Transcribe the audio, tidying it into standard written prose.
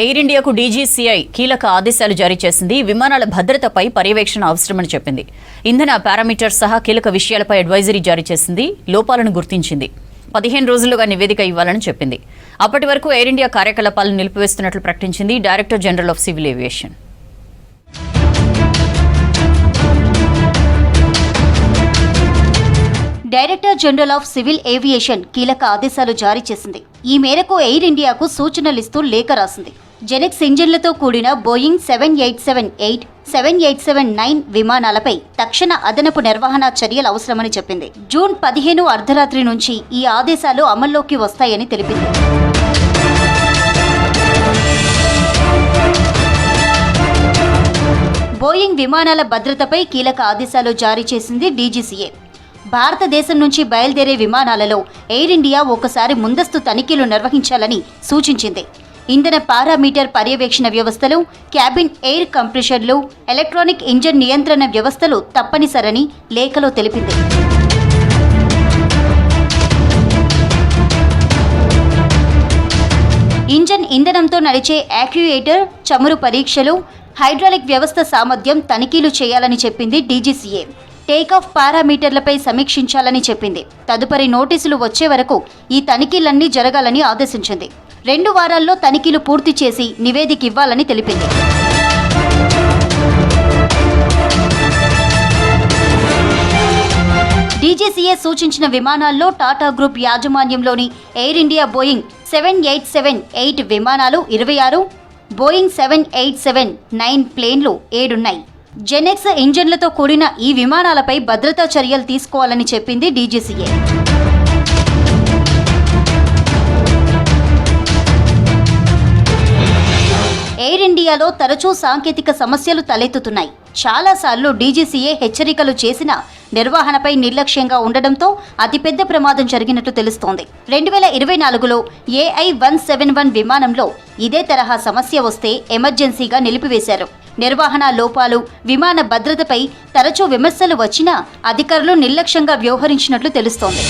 Air ఇండియాకు DGCI కీలక ఆదేశాలు జారీ చేసింది. విమానాల భద్రతపై పర్యవేక్షణ అవసరమని చెప్పింది. ఇంధన పారామీటర్స్ సహా కీలక విషయాలపై అడ్వైజరీ జారీ చేసింది. లోపాలను గుర్తించింది. 15 రోజులుగా నివేదిక ఇవ్వాలని చెప్పింది. అప్పటి వరకు ఎయిర్ ఇండియా కార్యకలాపాలను నిలిపివేస్తున్నట్లు ప్రకటించింది director general of civil aviation. Director general of civil aviation కీలక ఆదేశాలు జారీ చేసింది. ఈ మేరకు ఎయిర్ ఇండియాకు సూచనలిస్తూ లేఖ రాసింది. జెనెక్స్ ఇంజిన్లతో కూడిన బోయింగ్ 787-8, 787-9 విమానాలపై తక్షణ అదనపు నిర్వహణ చర్యలు అవసరమని చెప్పింది. జూన్ 15 అర్ధరాత్రి నుంచి ఈ ఆదేశాలు అమల్లోకి వస్తాయని తెలిపింది. బోయింగ్ విమానాల భద్రతపై కీలక ఆదేశాలు జారీ చేసింది డీజీసీఏ. భారతదేశం నుంచి బయలుదేరే విమానాలలో ఎయిర్ ఇండియా ఒకసారి ముందస్తు తనిఖీలు నిర్వహించాలని సూచించింది. ఇంధన పారామీటర్ పర్యవేక్షణ వ్యవస్థలు, క్యాబిన్ ఎయిర్ కంప్రెషర్లు, ఎలక్ట్రానిక్ ఇంజన్ నియంత్రణ వ్యవస్థలు తప్పనిసరని లేఖలో తెలిపింది. ఇంజన్ ఇంధనంతో నడిచే యాక్యుయేటర్, చమురు పరీక్షలు, హైడ్రాలిక్ వ్యవస్థ సామర్థ్యం తనిఖీలు చేయాలని చెప్పింది డీజీసీఏ. టేకాఫ్ పారామీటర్లపై సమీక్షించాలని చెప్పింది. తదుపరి నోటీసులు వచ్చే వరకు ఈ తనిఖీలన్నీ జరగాలని ఆదేశించింది. 2 వారాల్లో తనిఖీలు పూర్తి చేసి నివేదిక ఇవ్వాలని తెలిపింది. డీజీసీఏ సూచించిన విమానాల్లో టాటా గ్రూప్ యాజమాన్యంలోని ఎయిర్ ఇండియా బోయింగ్ 787-8 విమానాలు 26, బోయింగ్ 787-9 ప్లేన్లు 7 ఉన్నాయి. జెనెక్స్ ఇంజన్లతో కూడిన ఈ విమానాలపై భద్రతా చర్యలు తీసుకోవాలని చెప్పింది డీజీసీఏ. ఎయిర్ ఇండియాలో తరచూ సాంకేతిక సమస్యలు తలెత్తుతున్నాయి. చాలాసార్లు డీజీసీఏ హెచ్చరికలు చేసిన నిర్వహణపై నిర్లక్ష్యంగా ఉండడంతో అతిపెద్ద ప్రమాదం జరిగినట్టు తెలుస్తోంది. 2024లో AI-171 విమానంలో ఇదే తరహా సమస్య వస్తే ఎమర్జెన్సీగా నిలిపివేశారు. నిర్వహణ లోపాలు, విమాన భద్రతపై తరచూ విమర్శలు వచ్చినా అధికారులు నిర్లక్ష్యంగా వ్యవహరించినట్లు తెలుస్తోంది.